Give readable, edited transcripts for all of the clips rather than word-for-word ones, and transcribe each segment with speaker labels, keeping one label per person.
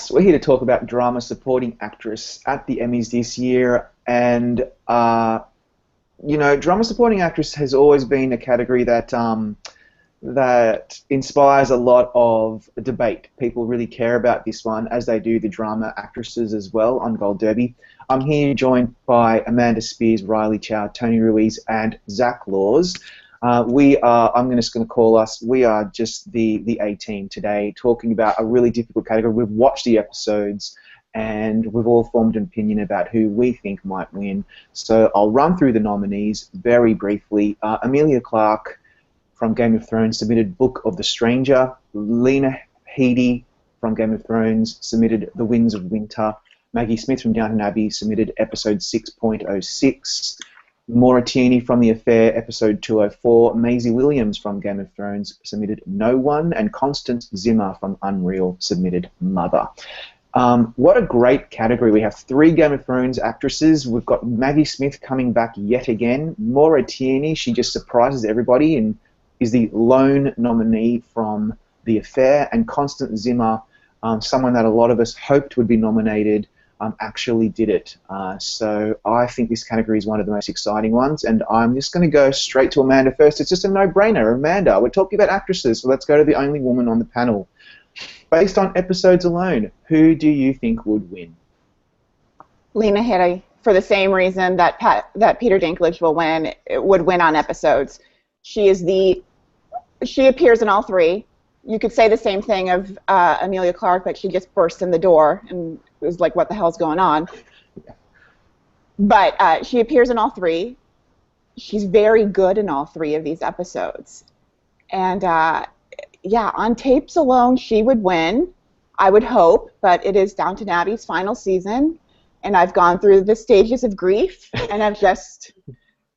Speaker 1: Max. We're here to talk about drama supporting actress at the Emmys this year, and drama supporting actress has always been a category that that inspires a lot of debate. People really care about this one, as they do the drama actresses as well on Gold Derby. I'm here joined by Amanda Spears, Riley Chow, Tony Ruiz, and Zach Laws. We are just the A-team today, talking about a really difficult category. We've watched the episodes and we've all formed an opinion about who we think might win. So I'll run through the nominees very briefly. Emilia Clarke from Game of Thrones submitted Book of the Stranger. Lena Headey from Game of Thrones submitted The Winds of Winter. Maggie Smith from Downton Abbey submitted episode 6.06. Maura Tierney from The Affair, episode 204. Maisie Williams from Game of Thrones submitted No One, and Constance Zimmer from Unreal submitted Mother. What a great category. We have 3 Game of Thrones actresses. We've got Maggie Smith coming back yet again. Maura Tierney, she just surprises everybody and is the lone nominee from The Affair. And Constance Zimmer, someone that a lot of us hoped would be nominated, actually did it. So I think this category is one of the most exciting ones, and I'm just going to go straight to Amanda first. It's just a no-brainer. Amanda, we're talking about actresses, so let's go to the only woman on the panel. Based on episodes alone, who do you think would win?
Speaker 2: Lena Headey, for the same reason that Peter Dinklage would win on episodes. She appears in all 3. You could say the same thing of Emilia Clarke, but she just burst in the door and it was like, what the hell's going on? But she appears in all 3. She's very good in all 3 of these episodes. And yeah, on tapes alone, she would win, I would hope, but it is Downton Abbey's final season, and I've gone through the stages of grief, and I've just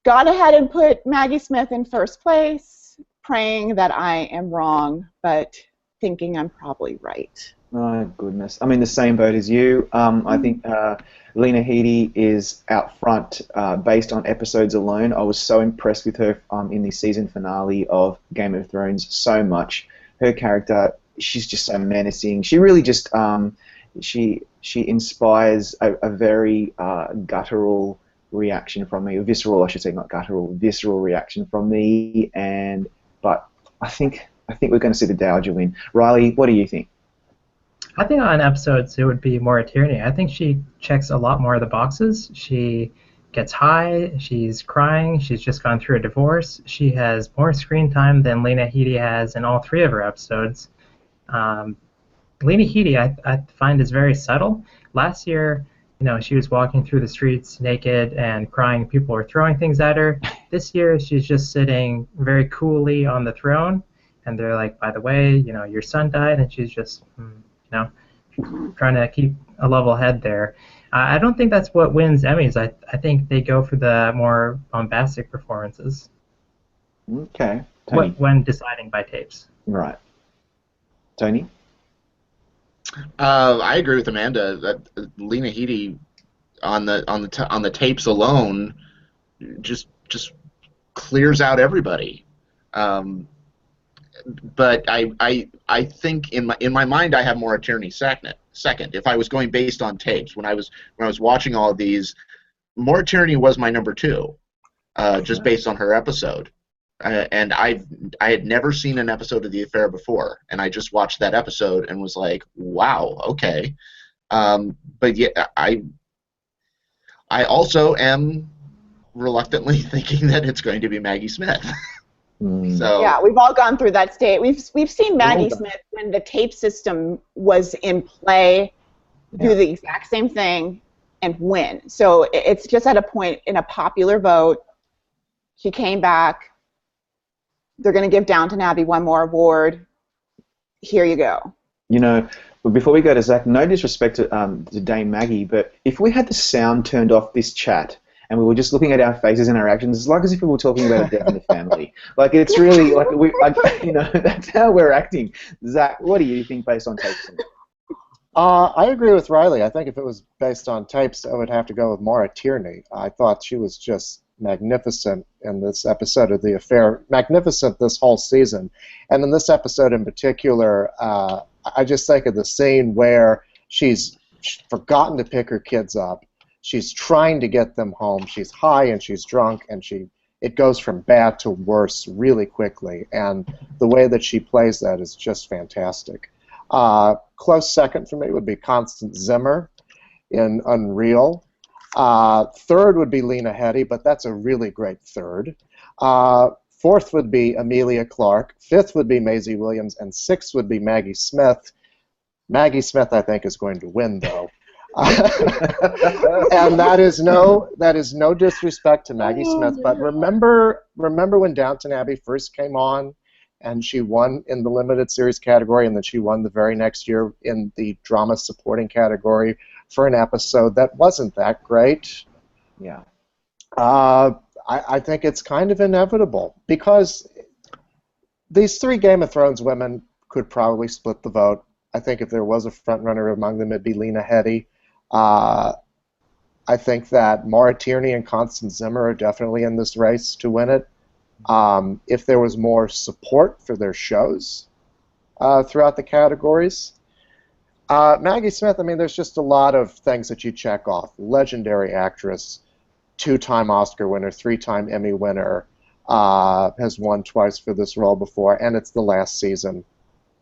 Speaker 2: gone ahead and put Maggie Smith in first place, praying that I am wrong, but thinking I'm probably right.
Speaker 1: Oh, goodness. I'm in the same boat as you. I think Lena Headey is out front based on episodes alone. I was so impressed with her in the season finale of Game of Thrones so much. Her character, she's just so menacing. She really just, she inspires a very guttural reaction from me, visceral, I should say, not guttural, visceral reaction from me. But I think we're going to see the Dowager win. Riley, what do you think?
Speaker 3: I think on episodes it would be Maura Tierney. I think she checks a lot more of the boxes. She gets high, she's crying, she's just gone through a divorce. She has more screen time than Lena Headey has in all 3 of her episodes. Lena Headey I find is very subtle. Last year, she was walking through the streets naked and crying. People were throwing things at her. This year, she's just sitting very coolly on the throne, and they're like, by the way, your son died, and she's just, trying to keep a level head there. I don't think that's what wins Emmys. I think they go for the more bombastic performances.
Speaker 1: Okay. Tony.
Speaker 3: When deciding by tapes.
Speaker 1: Right. Tony?
Speaker 4: I agree with Amanda that Lena Headey on the tapes alone just clears out everybody. But I think in my mind I have Maura Tierney second. If I was going based on tapes, when I was watching all of these, Maura Tierney was my number 2, just based on her episode. And I had never seen an episode of The Affair before, and I just watched that episode and was like, wow, okay. But yeah, I also am reluctantly thinking that it's going to be Maggie Smith. So
Speaker 2: yeah, we've all gone through that state. We've seen Maggie Smith when the tape system was in play do the exact same thing and win. So it's just at a point in a popular vote. She came back. They're going to give Downton Abbey one more award. Here you go.
Speaker 1: But before we go to Zach, no disrespect to Dame Maggie, but if we had the sound turned off this chat and we were just looking at our faces and our actions, it's like as if we were talking about a death in the family. Like, it's really, that's how we're acting. Zach, what do you think based on tapes?
Speaker 5: I agree with Riley. I think if it was based on tapes, I would have to go with Maura Tierney. I thought she was just magnificent in this episode of The Affair, magnificent this whole season. And in this episode in particular, I just think of the scene where She's forgotten to pick her kids up. She's trying to get them home. She's high and she's drunk, and it goes from bad to worse really quickly. And the way that she plays that is just fantastic. Close second for me would be Constance Zimmer in Unreal. Third would be Lena Headey, but that's a really great third. Fourth would be Amelia Clark. Fifth would be Maisie Williams, and sixth would be Maggie Smith. Maggie Smith, I think, is going to win, though. And that is no disrespect to Maggie Smith, but remember when Downton Abbey first came on, and she won in the limited series category, and then she won the very next year in the drama supporting category for an episode that wasn't that great.
Speaker 1: Yeah.
Speaker 5: I think it's kind of inevitable, because these three Game of Thrones women could probably split the vote. I think if there was a front runner among them, it'd be Lena Headey. I think that Maura Tierney and Constance Zimmer are definitely in this race to win it. If there was more support for their shows throughout the categories. Maggie Smith, I mean, there's just a lot of things that you check off. Legendary actress, 2-time Oscar winner, 3-time Emmy winner, has won twice for this role before, and it's the last season.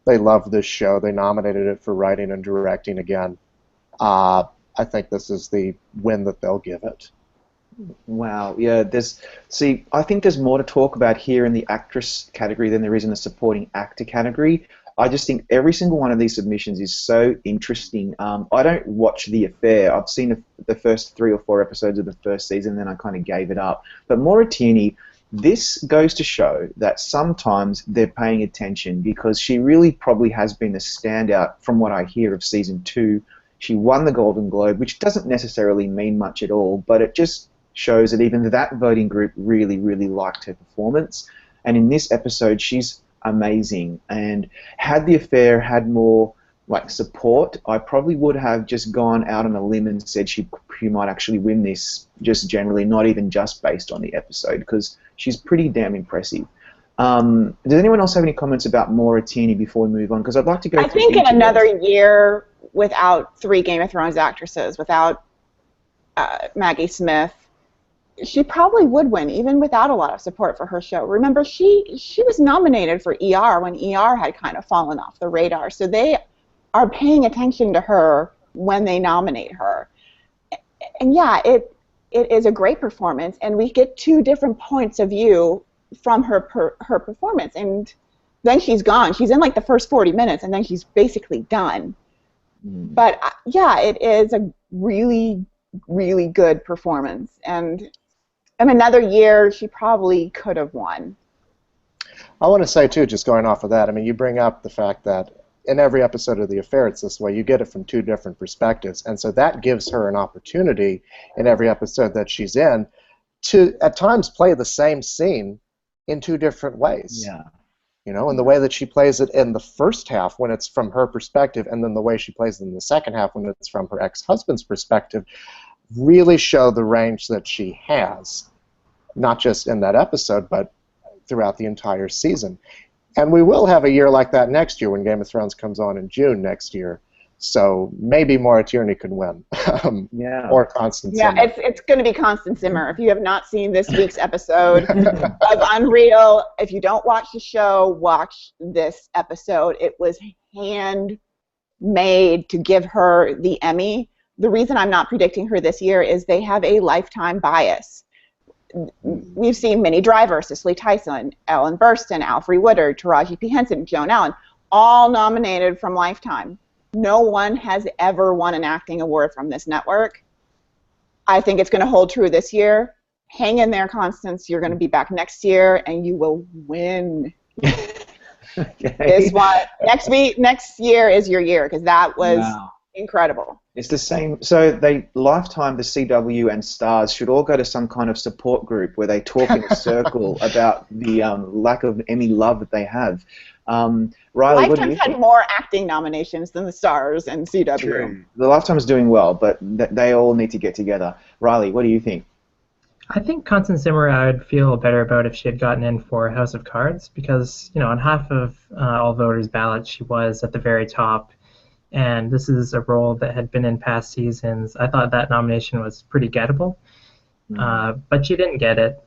Speaker 5: They love this show. They nominated it for writing and directing again. I think this is the win that they'll give it.
Speaker 1: Wow, yeah. I think there's more to talk about here in the actress category than there is in the supporting actor category. I just think every single one of these submissions is so interesting. I don't watch The Affair. I've seen the first 3 or 4 episodes of the first season, then I kind of gave it up. But Maura Tierney, this goes to show that sometimes they're paying attention, because she really probably has been the standout from what I hear of season 2. She won the Golden Globe, which doesn't necessarily mean much at all, but it just shows that even that voting group really, really liked her performance. And in this episode, she's amazing. And had The Affair had more support, I probably would have just gone out on a limb and said she might actually win this, just generally, not even just based on the episode, because she's pretty damn impressive. Does anyone else have any comments about Maura Tierney before we move on? Because I'd like to go.
Speaker 2: I think in another year, without 3 Game of Thrones actresses, without Maggie Smith, she probably would win, even without a lot of support for her show. Remember, she was nominated for ER when ER had kind of fallen off the radar, so they are paying attention to her when they nominate her. And yeah, it is a great performance, and we get 2 different points of view from her performance, and then she's gone. She's in the first 40 minutes, and then she's basically done. But yeah, it is a really, really good performance, and in another year, she probably could have won.
Speaker 5: I want to say, too, just going off of that, I mean, you bring up the fact that in every episode of The Affair, it's this way. You get it from 2 different perspectives, and so that gives her an opportunity in every episode that she's in to, at times, play the same scene in 2 different ways.
Speaker 1: Yeah.
Speaker 5: You know, and the way that she plays it in the first half when it's from her perspective, and then the way she plays it in the second half when it's from her ex-husband's perspective, really show the range that she has, not just in that episode, but throughout the entire season. And we will have a year like that next year when Game of Thrones comes on in June next year. So maybe Maura Tierney can win.
Speaker 1: Yeah.
Speaker 5: Or Constance Zimmer.
Speaker 2: Yeah, it's going to be Constance Zimmer. If you have not seen this week's episode of Unreal, if you don't watch the show, watch this episode. It was handmade to give her the Emmy. The reason I'm not predicting her this year is they have a lifetime bias. We've seen Minnie Driver, Cicely Tyson, Ellen Burstyn, Alfre Woodard, Taraji P. Henson, Joan Allen, all nominated from Lifetime. No one has ever won an acting award from this network. I think it's going to hold true this year. Hang in there, Constance. You're going to be back next year, and you will win.
Speaker 1: Okay.
Speaker 2: Is what next year is your year, because that was incredible.
Speaker 1: It's the same. So Lifetime, the CW, and Stars should all go to some kind of support group where they talk in a circle about the lack of Emmy love that they have. Riley, what do you
Speaker 2: Lifetime's
Speaker 1: think?
Speaker 2: had more acting nominations than the Stars and CW.
Speaker 1: True. The Lifetime's doing well, but they all need to get together. Riley, what do you think?
Speaker 3: I think Constance Zimmer I would feel better about if she had gotten in for House of Cards, because on half of all voters' ballots she was at the very top, and this is a role that had been in past seasons. I thought that nomination was pretty gettable, but she didn't get it.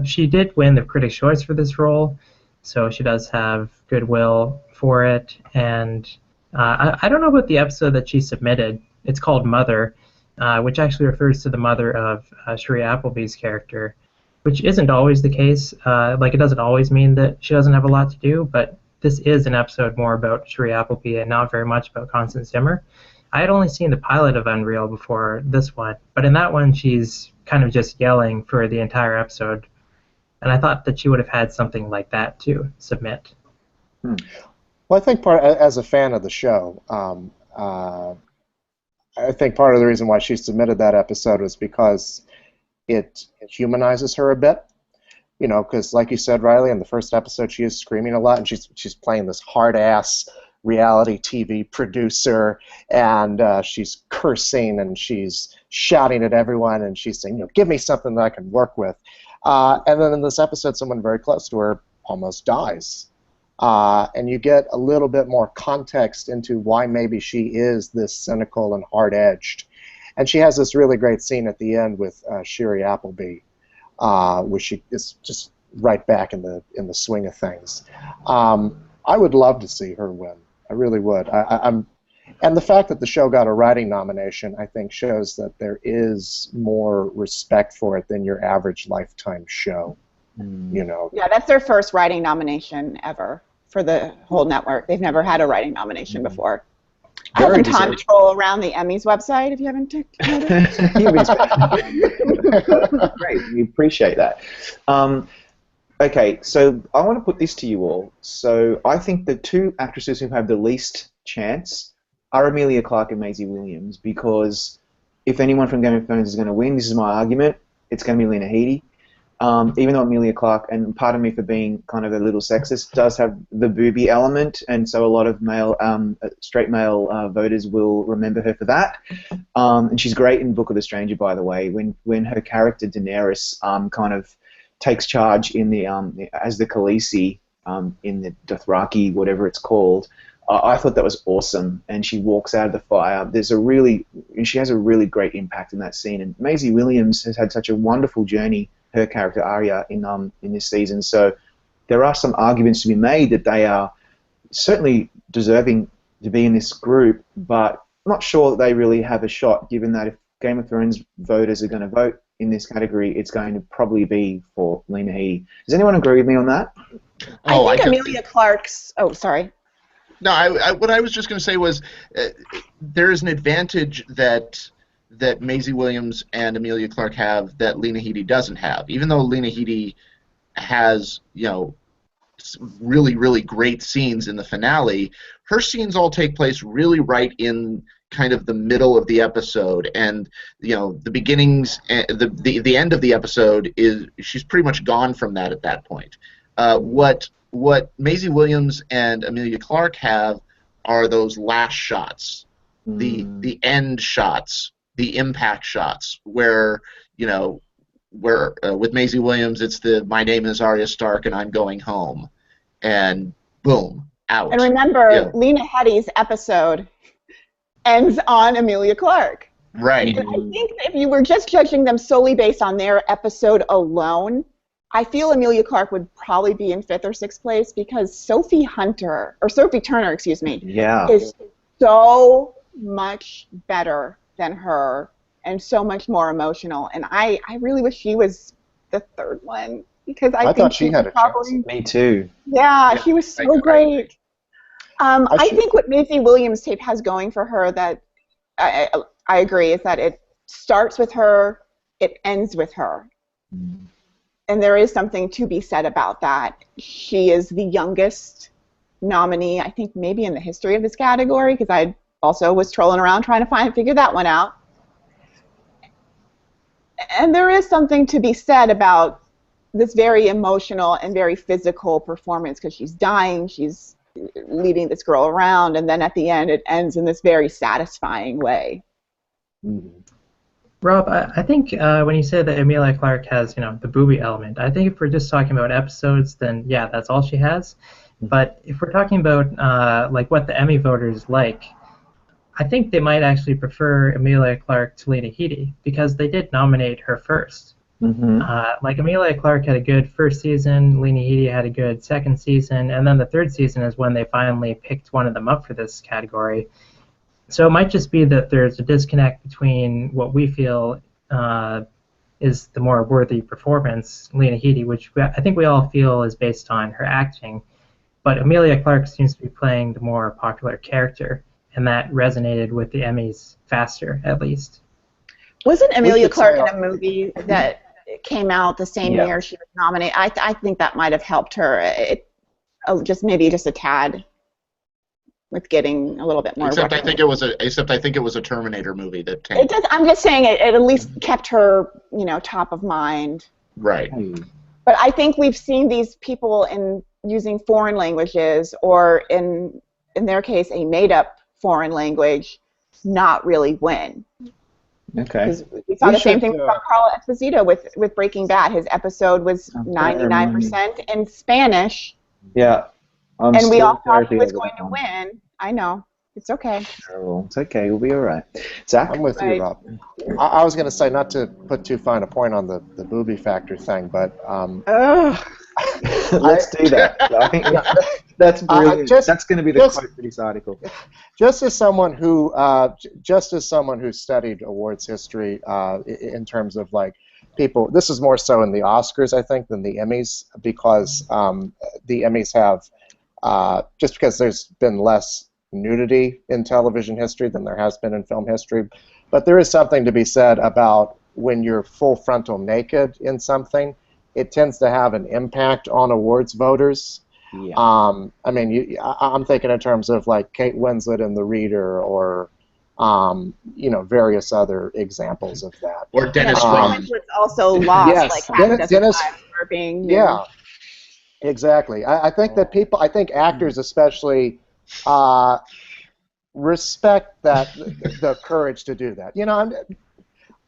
Speaker 3: She did win the Critics' Choice for this role, so she does have goodwill for it. And I don't know about the episode that she submitted. It's called Mother, which actually refers to the mother of Cherie Appleby's character, which isn't always the case. Like, it doesn't always mean that she doesn't have a lot to do, but this is an episode more about Cherie Appleby and not very much about Constance Zimmer. I had only seen the pilot of Unreal before this one, but in that one she's kind of just yelling for the entire episode, and I thought that she would have had something like that to submit.
Speaker 5: Well, I think as a fan of the show, I think part of the reason why she submitted that episode was because it humanizes her a bit. You know, because like you said, Riley, in the first episode she is screaming a lot, and she's playing this hard-ass reality TV producer, and she's cursing and she's shouting at everyone, and she's saying, you know, give me something that I can work with. And then in this episode, someone very close to her almost dies. And you get a little bit more context into why maybe she is this cynical and hard-edged. And she has this really great scene at the end with Cherie Appleby, where she is just right back in the swing of things. I would love to see her win. I really would. And the fact that the show got a writing nomination, I think, shows that there is more respect for it than your average Lifetime show. You know.
Speaker 2: Yeah, that's their first writing nomination ever for the whole network. They've never had a writing nomination before. I have some time to troll around the Emmys website if you haven't noticed.
Speaker 1: Great, we appreciate that. Okay, so I want to put this to you all. So I think the two actresses who have the least chance are Emilia Clarke and Maisie Williams, because if anyone from Game of Thrones is going to win, this is my argument, it's going to be Lena Headey. Even though Emilia Clarke, and pardon me for being kind of a little sexist, does have the booby element, and so a lot of straight male voters will remember her for that. And she's great in Book of the Stranger, by the way, when her character Daenerys kind of takes charge in the as the Khaleesi in the Dothraki, whatever it's called. I thought that was awesome, and she walks out of the fire. She has a really great impact in that scene. And Maisie Williams has had such a wonderful journey, her character Arya, in this season. So there are some arguments to be made that they are certainly deserving to be in this group, but I'm not sure that they really have a shot, given that if Game of Thrones voters are going to vote in this category, it's going to probably be for Lena Headey. Does anyone agree with me on that?
Speaker 2: I think Emilia Clarke's... Oh, sorry.
Speaker 4: No, what I was just going to say was there is an advantage that Maisie Williams and Emilia Clarke have that Lena Headey doesn't have. Even though Lena Headey has, you know, really, really great scenes in the finale, her scenes all take place really right in kind of the middle of the episode, and you know, the beginnings, the end of the episode is she's pretty much gone from that at that point. What Maisie Williams and Emilia Clarke have are those last shots, the end shots, the impact shots, where with Maisie Williams it's the "My name is Arya Stark and I'm going home," and boom, out.
Speaker 2: And remember, Lena Headey's episode ends on Emilia Clarke.
Speaker 4: Right.
Speaker 2: And I think that if you were just judging them solely based on their episode alone, I feel Emilia Clarke would probably be in 5th or 6th place, because Sophie Turner, is so much better than her and so much more emotional. And I really wish she was the 3rd one, because I think
Speaker 5: thought she had a chance.
Speaker 1: Me too.
Speaker 2: Yeah, she was so great. I think what Maisie Williams' tape has going for her that I agree is that it starts with her, it ends with her. And there is something to be said about that. She is the youngest nominee, I think, maybe in the history of this category, because I also was trolling around trying to figure that one out. And there is something to be said about this very emotional and very physical performance, because she's dying, she's leading this girl around, and then at the end it ends in this very satisfying way.
Speaker 3: Rob, I think when you say that Emilia Clarke has, the booby element, I think if we're just talking about episodes, then yeah, that's all she has. But if we're talking about like what the Emmy voters like, I think they might actually prefer Emilia Clarke to Lena Headey because they did nominate her first.
Speaker 1: Mm-hmm.
Speaker 3: Like Emilia Clarke had a good first season, Lena Headey had a good second season, and then the third season is when they finally picked one of them up for this category. So it might just be that there's a disconnect between what we feel is the more worthy performance, Lena Headey, which I think we all feel is based on her acting, but Emilia Clarke seems to be playing the more popular character, and that resonated with the Emmys faster, at least.
Speaker 2: Wasn't Emilia
Speaker 5: could
Speaker 2: Clarke
Speaker 5: say-
Speaker 2: in a movie that came out the same
Speaker 1: Yeah.
Speaker 2: year she was nominated? I think that might have helped her. Just a tad with getting a little bit more.
Speaker 4: Except I think it was a Terminator movie that
Speaker 2: It
Speaker 4: tanked.
Speaker 2: does. I'm just saying it at least kept her, top of mind.
Speaker 4: Right.
Speaker 2: But I think we've seen these people using foreign languages, or in their case, a made-up foreign language, not really win.
Speaker 1: Okay.
Speaker 2: Because we saw the same thing
Speaker 5: should,
Speaker 2: from Carl Esposito with Breaking Bad. His episode was 99% in Spanish,
Speaker 1: Yeah. I'm
Speaker 2: and we
Speaker 1: still
Speaker 2: all thought he
Speaker 1: therapy
Speaker 2: was
Speaker 1: over
Speaker 2: going
Speaker 1: that
Speaker 2: to
Speaker 1: one.
Speaker 2: win. I know. It's okay.
Speaker 1: Terrible. It's okay. We'll be all right. Zach?
Speaker 5: I'm with
Speaker 2: Right.
Speaker 5: you, Rob. I was going to say, not to put too fine a point on the booby factor thing, but
Speaker 2: Ugh.
Speaker 1: Let's do that. I think that's brilliant. That's going to be the quote for this article.
Speaker 5: just as someone who studied awards history in terms of like people, this is more so in the Oscars, I think, than the Emmys, because the Emmys have just because there's been less nudity in television history than there has been in film history, but there is something to be said about when you're full frontal naked in something, it tends to have an impact on awards voters.
Speaker 1: Yeah.
Speaker 5: I mean, I'm thinking in terms of like Kate Winslet in The Reader, or various other examples of that.
Speaker 4: Or Dennis
Speaker 2: Kate
Speaker 4: Franz.
Speaker 2: Winslet's also lost
Speaker 5: Yes,
Speaker 2: like half a dozen
Speaker 5: Dennis-
Speaker 2: times for being nude.
Speaker 5: Yeah, exactly. I think that I think actors especially respect the courage to do that.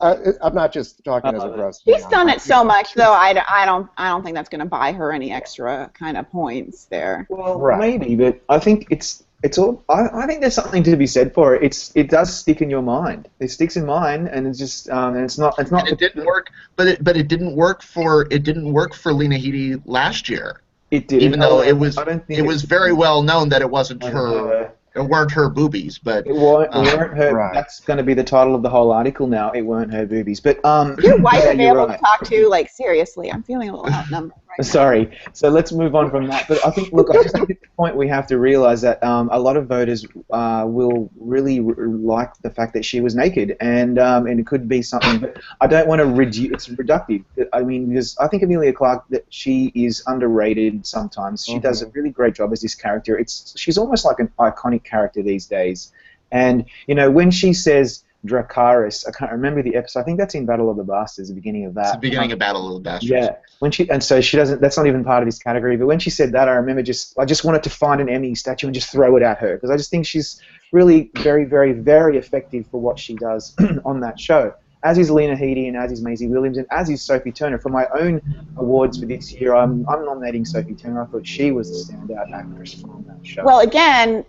Speaker 5: I'm not just talking as a gross.
Speaker 2: She's done it so much, though. I don't think that's going to buy her any extra kind of points there.
Speaker 1: Well,
Speaker 5: Right.
Speaker 1: maybe, but I think it's all. I think there's something to be said for it. It does stick in your mind. It sticks in mine, and it's just and it's not.
Speaker 4: And it didn't work, but it didn't work for Lena Headey last year.
Speaker 1: It did,
Speaker 4: Even though it was
Speaker 1: I don't think
Speaker 4: it was very well known that it wasn't
Speaker 1: her.
Speaker 4: it weren't her boobies, but
Speaker 1: It weren't her.
Speaker 5: Right.
Speaker 1: That's going to be the title of the whole article now. It weren't her boobies, but
Speaker 2: Your wife
Speaker 1: yeah, you're
Speaker 2: available
Speaker 1: right.
Speaker 2: to talk to? Like, seriously, I'm feeling a little outnumbered right now.
Speaker 1: Sorry. So let's move on from that. But I think, look, I just think at the point we have to realize that a lot of voters will really like the fact that she was naked, and it could be something. But I don't want to reduce. It's reductive. I mean, because I think Emilia Clarke, that she is underrated sometimes. She does a really great job as this character. She's almost like an iconic character these days. And when she says Dracarys, I can't remember the episode. I think that's in Battle of the Bastards, the beginning of that.
Speaker 4: it's the beginning of Battle of the Bastards.
Speaker 1: Yeah, so she doesn't. That's not even part of this category. But when she said that, I remember I just wanted to find an Emmy statue and just throw it at her, because I just think she's really very, very, very effective for what she does on that show. As is Lena Headey, and as is Maisie Williams, and as is Sophie Turner. For my own awards for this year, I'm nominating Sophie Turner. I thought she was the standout actress from that show.
Speaker 2: Well, again,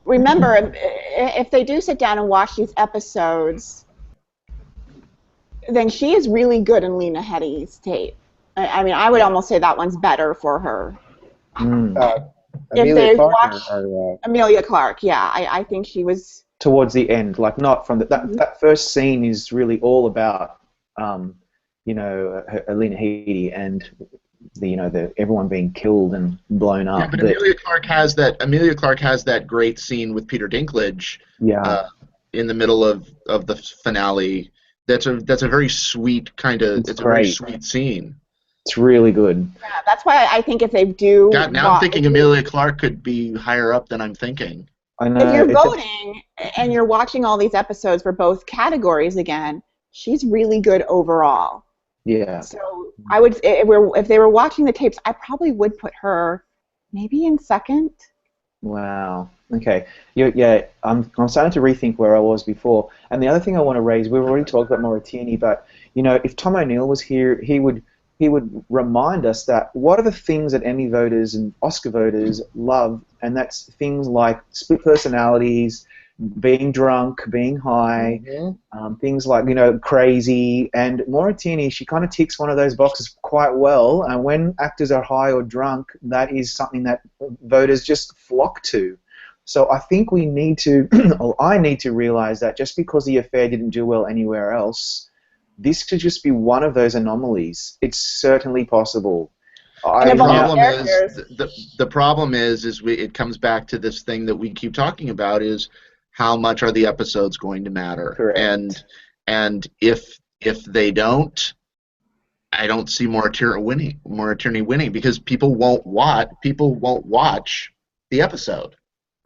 Speaker 2: remember, if they do sit down and watch these episodes, then she is really good in Lena Headey's tape. I mean, I would almost say that one's better for her.
Speaker 5: Emilia Clarke
Speaker 2: watch-
Speaker 5: or
Speaker 2: Emilia Clarke, yeah, I think she was.
Speaker 1: Towards the end, like not from that first scene is really all about Lena Headey and the everyone being killed and blown up.
Speaker 4: Yeah, but Emilia Clarke has that great scene with Peter Dinklage.
Speaker 1: Yeah.
Speaker 4: In the middle of the finale. That's a very sweet kind of. It's a very
Speaker 1: great.
Speaker 4: sweet scene.
Speaker 1: It's really good.
Speaker 2: Yeah, that's why I think if they do.
Speaker 4: God, now I'm thinking Emilia Clarke could be higher up than I'm thinking.
Speaker 1: I know.
Speaker 2: If you're voting and you're watching all these episodes for both categories again, she's really good overall.
Speaker 1: Yeah.
Speaker 2: So I would, if they were watching the tapes, I probably would put her maybe in second.
Speaker 1: Wow. Okay. Yeah. I'm starting to rethink where I was before. And the other thing I want to raise, we've already talked about Moritini, but if Tom O'Neill was here, he would remind us that what are the things that Emmy voters and Oscar voters love, and that's things like split personalities, being drunk, being high, things like, crazy. And Moritini, she kind of ticks one of those boxes quite well. And when actors are high or drunk, that is something that voters just flock to. So I think we need to, or I need to realize that just because The Affair didn't do well anywhere else, this could just be one of those anomalies. It's certainly possible.
Speaker 2: And of all the characters,
Speaker 4: The problem is it comes back to this thing that we keep talking about, is how much are the episodes going to matter?
Speaker 1: Correct.
Speaker 4: And if they don't, I don't see Moritini winning because people won't watch the episode.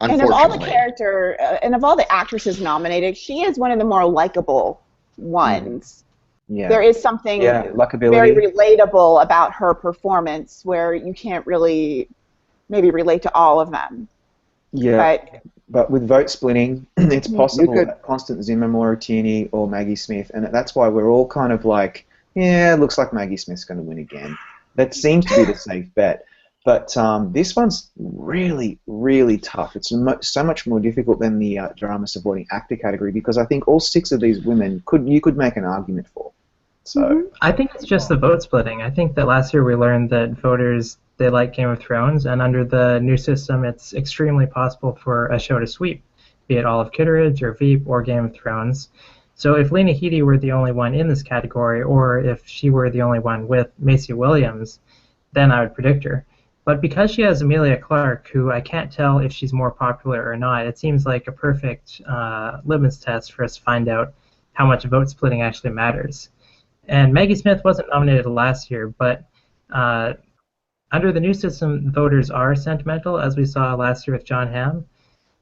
Speaker 2: and of all the and of all the actresses nominated, she is one of the more likable ones.
Speaker 1: Yeah.
Speaker 2: There is something very relatable about her performance where you can't really maybe relate to all of them.
Speaker 1: Yeah, but with vote splitting, it's possible that Constance Zimmer, Moritini, or Maggie Smith, and that's why we're all kind of like, yeah, it looks like Maggie Smith's going to win again. That seems to be the safe bet. But this one's really, really tough. It's so much more difficult than the drama supporting actor category because I think all 6 of these women you could make an argument for. So
Speaker 3: I think it's just the vote splitting. I think that last year we learned that voters, they like Game of Thrones, and under the new system, it's extremely possible for a show to sweep, be it Olive Kitteridge or Veep or Game of Thrones. So if Lena Headey were the only one in this category, or if she were the only one with Maisie Williams, then I would predict her. But because she has Emilia Clarke, who I can't tell if she's more popular or not, it seems like a perfect litmus test for us to find out how much vote splitting actually matters. And Maggie Smith wasn't nominated last year, but under the new system, voters are sentimental, as we saw last year with John Hamm,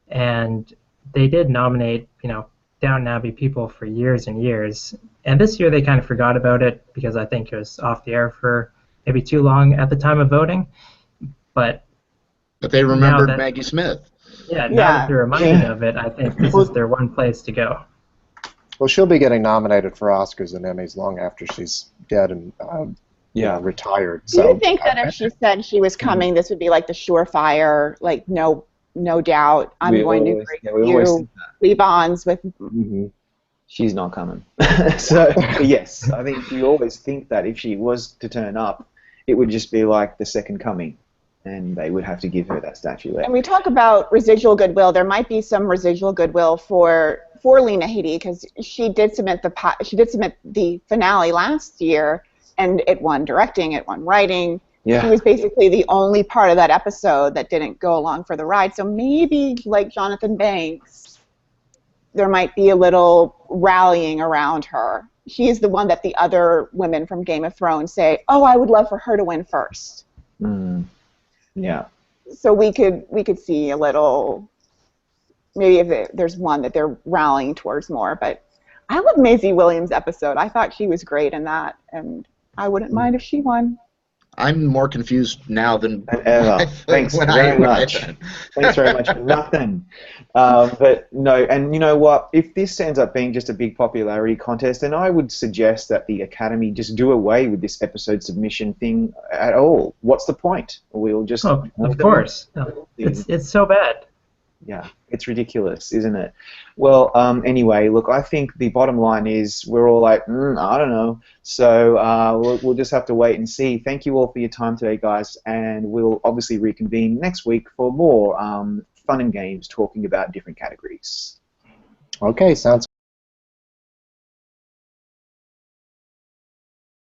Speaker 3: and they did nominate, Downton Abbey people for years and years. And this year they kind of forgot about it because I think it was off the air for maybe too long at the time of voting. But
Speaker 4: they remembered Maggie Smith.
Speaker 3: Yeah, now that they're reminded of it, I think this is their one place to go.
Speaker 5: Well, she'll be getting nominated for Oscars and Emmys long after she's dead and retired.
Speaker 2: Do you think that if she said she was coming, this would be like the surefire, like no doubt, I'm going to agree with you, Lee Bonds with...
Speaker 1: She's not coming. So, yes, I think we always think that if she was to turn up, it would just be like the second coming, and they would have to give her that statuette.
Speaker 2: And we talk about residual goodwill. There might be some residual goodwill for Lena Headey because she did submit the finale last year, and it won directing, it won writing. Yeah. She was basically the only part of that episode that didn't go along for the ride. So maybe, like Jonathan Banks, there might be a little rallying around her. She's the one that the other women from Game of Thrones say, "Oh, I would love for her to win first."
Speaker 1: Yeah.
Speaker 2: So we could see a little, maybe if there's one that they're rallying towards more. But I love Maisie Williams' episode. I thought she was great in that, and I wouldn't mind if she won.
Speaker 4: I'm more confused now than
Speaker 1: ever. Thanks very much. Thanks very much for nothing. But no, and you know what? If this ends up being just a big popularity contest, then I would suggest that the Academy just do away with this episode submission thing at all. What's the point? We'll just...
Speaker 3: Oh, of course. No, it's so bad.
Speaker 1: Yeah, it's ridiculous, isn't it? Well, anyway, look, I think the bottom line is we're all like, I don't know. So we'll just have to wait and see. Thank you all for your time today, guys, and we'll obviously reconvene next week for more fun and games talking about different categories.
Speaker 5: Okay, sounds